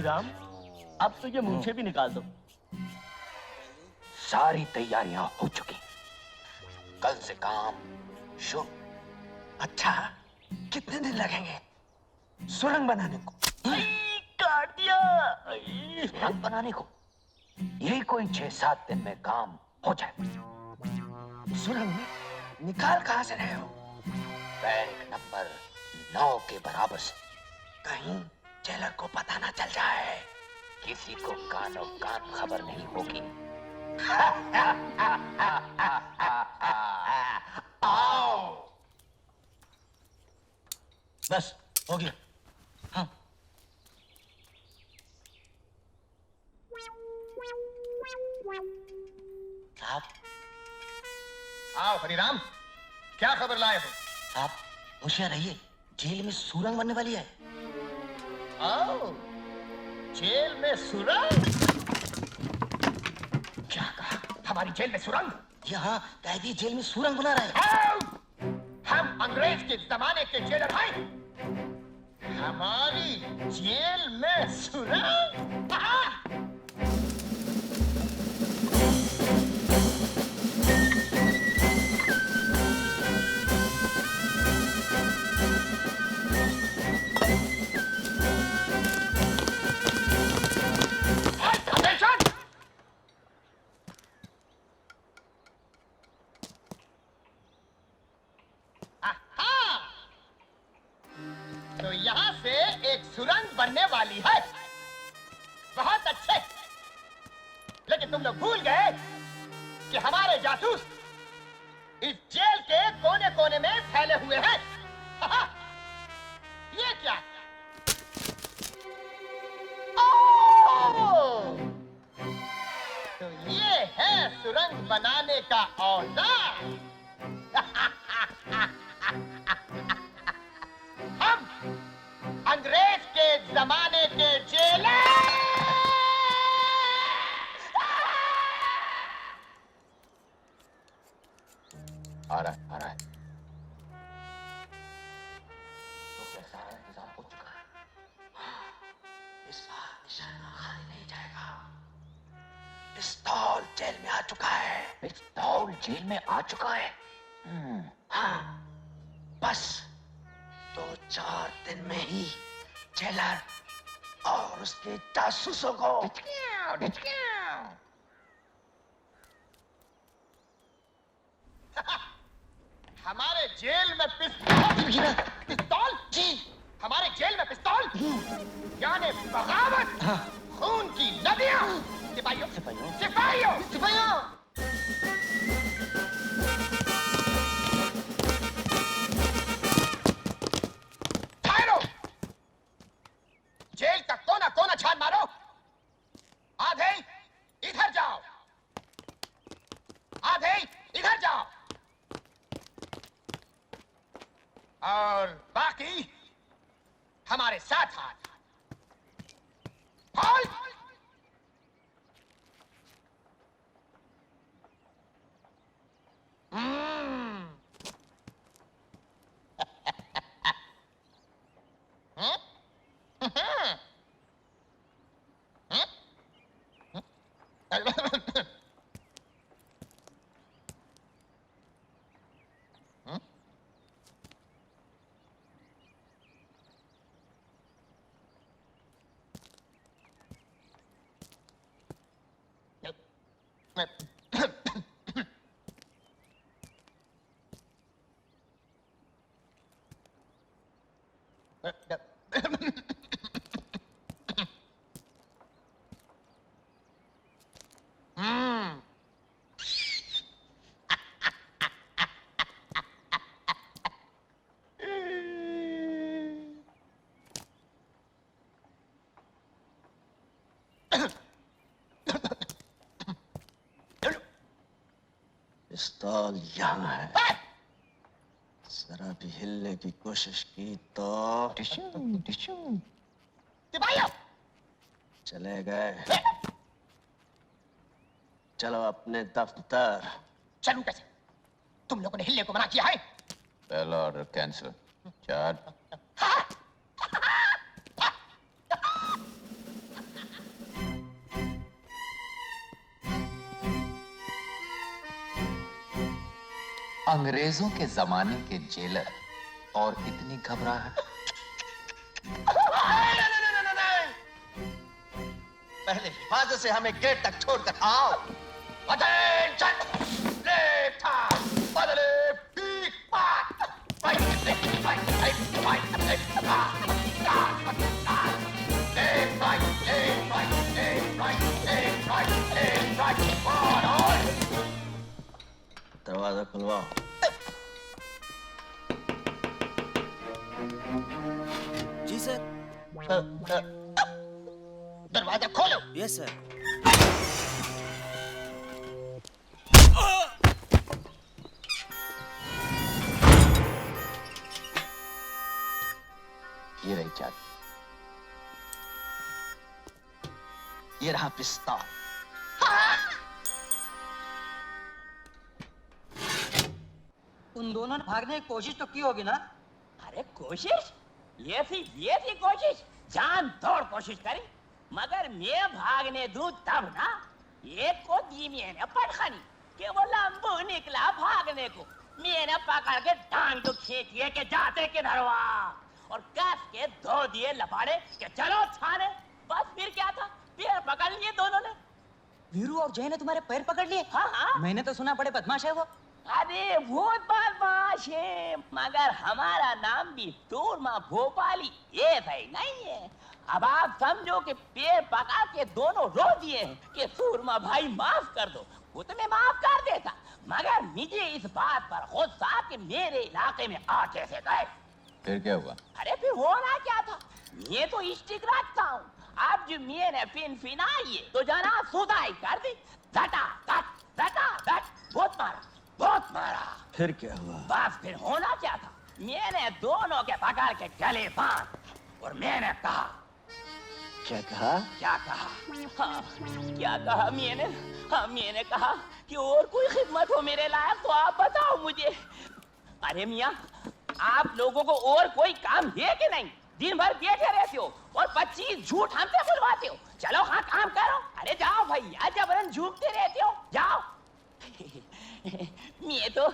धनीराम, अब तो ये मुंह से भी निकाल दो। सारी तैयारियां हो चुकी, कल से काम शुरू। अच्छा, कितने दिन लगेंगे सुरंग बनाने को? काट दिया। सुरंग बनाने को यही कोई 6-7 दिन में काम हो जाए। सुरंग निकाल कहां से रहे हो? बैंक नंबर 9 के बराबर से। कहीं जेलर को पता ना चल जाए। किसी को कानो कान खबर नहीं होगी। आओ। बस हो गया। हाँ। साहब, आओ हरिराम, क्या खबर लाए हो? साहब होशियार रहिए, जेल में सुरंग बनने वाली है। आओ, जेल में सुरंग? क्या कहा? हमारी जेल में सुरंग? यहाँ कैदी जेल में सुरंग बना रहे हैं। आओ! हम अंग्रेज के जमाने के जेलर हैं। हमारी जेल में सुरंग? तो यहाँ से एक सुरंग बनने वाली है। बहुत अच्छे, लेकिन तुम लोग भूल गए कि हमारे जासूस इस जेल के कोने कोने में फैले हुए हैं। ये क्या? ओह! तो ये है सुरंग बनाने का औजार। हम अंग्रेज के जमाने के जेलर। आ रहा है। तो क्या सारा इंतजाम हो चुका है? इस बार निशाना खाली नहीं जाएगा। पिस्तौल जेल में आ चुका है। पिस्तौल जेल में आ चुका है। हाँ, बस 2-4 दिन में ही जेलर और उसके जासूसों को हमारे जेल में पिस्तौल? पिस्तौल? जी, हमारे जेल में पिस्तौल? यानी बगावत, खून की नदियां। सिपाहियों, सिपाहियों, सिपाहियों, सिपाहियों। जेल का कोना कोना छान मारो। आधे इधर जाओ, आधे इधर जाओ, और बाकी हमारे साथ हाथ। बोल। पिस्तौल यहाँ है। जरा भी हिलने की कोशिश की तो चले गए। चलो अपने दफ्तर। चलूं कैसे? तुम लोगों ने हिलने को मना किया है। पहला ऑर्डर कैंसिल। 4 अंग्रेजों के जमाने के जेलर और इतनी घबराहट। पहले हिफाजत से हमें गेट तक छोड़कर आओ। Attention! Left hand! बदले पीक पाक! Fight! Left right! Left right! Left right! Left right! Left right! Left right! Left right! Left right! Forward! दरवाजा खुलवाओ। जी सर। दरवाजा खोलो। Yes sir. ये रही चाबी। ये रहा पिस्तौल। उन दोनों ने भागने की कोशिश तो की होगी ना? अरे कोशिश ये थी कोशिश, जान तोड़ कोशिश करी, मगर मैं भागने दूं तब ना। एक को दी मैंने पटखनी कि वो लंबू निकला भागने को, मैंने पकड़ के टांग तो खींचिए के जाते किधर वहाँ, और कस के दो दिए लपाड़े कि चलो थाने। बस फिर क्या था, पैर पकड़ लिए दोनों ने। वीरू और जय ने तुम्हारे पैर पकड़ लिए? हाँ हाँ। मैंने तो सुना बड़े बदमाश है वो। अरे बहुत बदमाश है, मगर हमारा नाम भी सूरमा भोपाली ये सही नहीं है। अब आप समझो कि पैर पका के दोनों रो दिए कि सूरमा भाई माफ कर दो, वो तो मैं माफ कर देता, मगर मुझे इस बात पर गुस्सा कि मेरे इलाके में आ कैसे गए। फिर क्या हुआ? अरे फिर होना क्या था, ये तो स्टिक रखता हूँ, अब जो मैंने फिनाई तो जना सुधाई कर दी, धटा धट बहुत मारा। फिर क्या हुआ? बस फिर होना क्या था, मैंने दोनों के पकड़ के गले बांध और मैंने कहा। क्या कहा? हाँ, क्या कहा मैंने? हाँ, मैंने कहा कि और कोई खिदमत हो मेरे लायक तो आप बताओ मुझे। अरे मियाँ, आप लोगों को और कोई काम है कि नहीं? दिन भर बैठे रहते हो और 25 झूठ हमसे बुलवाते हो। चलो हाँ काम करो। अरे जाओ भैया, जबरन झूठते रहते हो, जाओ। मैं तो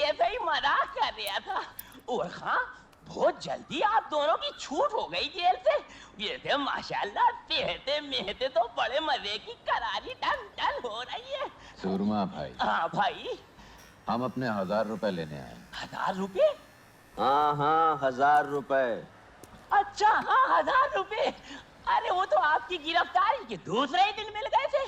ऐसे ही मजाक कर रहा था। और हाँ, बहुत जल्दी आप दोनों की छूट हो गई जेल से। वैसे माशाल्लाह सेहते मेहते तो बड़े मजे की करारी टन हो रही है। सूरमा भाई। हाँ भाई। हम अपने 1000 रुपए लेने आए। 1000 रुपए? हाँ 1000 रुपए। अच्छा हाँ 1000 रुपए। अरे वो तो आपकी गिरफ्तारी के दूसरे ही दिन मिल गए थे।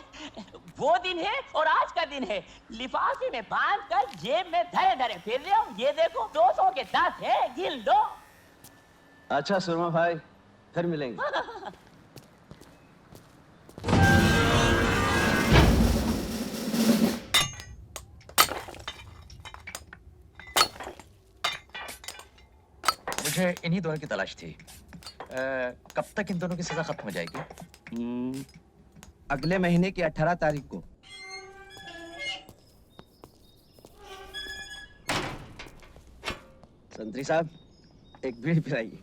वो दिन है और आज का दिन है। लिफाफे में बांध कर जेब में धरे धरे फिर रहे हो। ये देखो 200 के 10 है, गिन लो। अच्छा सुरमा भाई, फिर मिलेंगे। मुझे इन्हीं दोनों की तलाश थी। कब तक इन दोनों की सजा खत्म हो जाएगी? अगले महीने की 18 तारीख को। संतरी साहब, एक बीड़ी पिलाइए।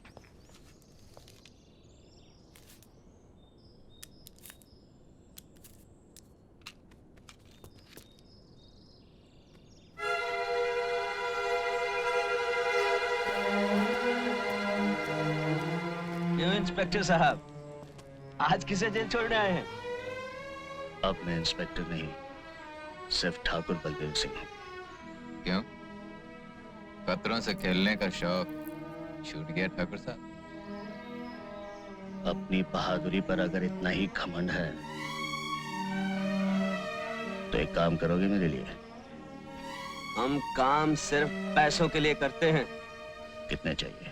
क्यों इंस्पेक्टर साहब, आज किसे जेल छोड़ने आए हैं? अब मैं इंस्पेक्टर नहीं, सिर्फ ठाकुर बलदेव सिंह हूँ। क्यों? खतरों से खेलने का शौक छूट गया ठाकुर साहब? अपनी बहादुरी पर अगर इतना ही घमंड है तो एक काम करोगे मेरे लिए? हम काम सिर्फ पैसों के लिए करते हैं। कितने चाहिए?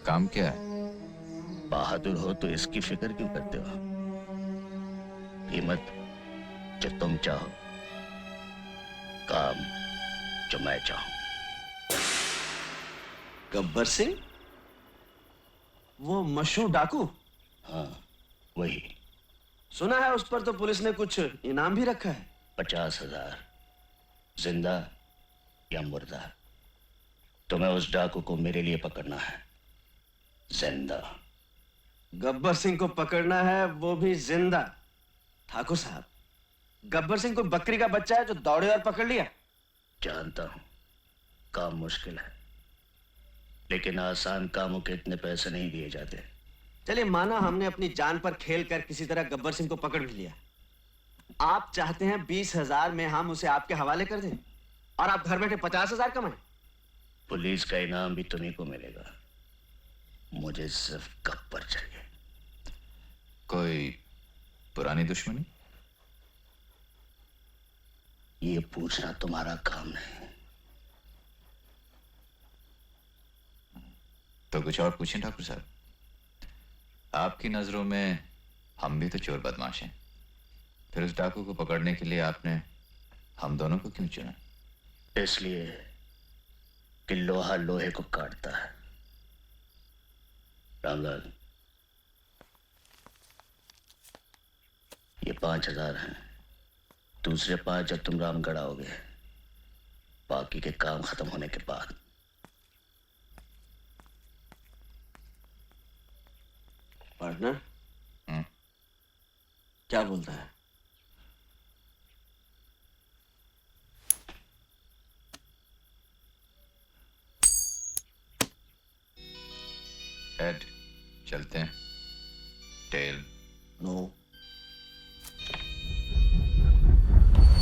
काम क्या है? बहादुर हो तो इसकी फिक्र क्यों करते हो? कीमत जो तुम चाहो, काम जो मैं चाहूं। गब्बर सिंह, वो मशहूर डाकू? हाँ वही। सुना है उस पर तो पुलिस ने कुछ इनाम भी रखा है। 50,000 जिंदा या मुर्दा, तुम्हें उस डाकू को मेरे लिए पकड़ना है जिंदा। गब्बर सिंह को पकड़ना है, वो भी जिंदा। ठाकुर साहब, गब्बर सिंह कोई बकरी का बच्चा है जो दौड़े और पकड़ लिया? जानता हूं काम मुश्किल है, लेकिन आसान कामों के इतने पैसे नहीं दिए जाते। चलिए माना हमने अपनी जान पर खेल कर किसी तरह गब्बर सिंह को पकड़ भी लिया। आप चाहते हैं 20,000 में हम उसे आपके हवाले कर दें और आप घर बैठे 50,000 कमाएं? पुलिस का इनाम भी तुम्हीं को मिलेगा, मुझे सिर्फ गब्बर चाहिए। कोई पुरानी दुश्मनी? ये पूछना तुम्हारा काम नहीं। तो कुछ और पूछें ठाकुर साहब। आपकी नजरों में हम भी तो चोर बदमाश हैं, फिर उस डाकू को पकड़ने के लिए आपने हम दोनों को क्यों चुना? इसलिए कि लोहा लोहे को काटता है। रामलाल, ये 5,000 हैं, दूसरे 5 जब तुम रामगढ़ आओगे, बाकी के काम खत्म होने के बाद। पार्टनर क्या बोलता है? हेड चलते हैं, टेल नो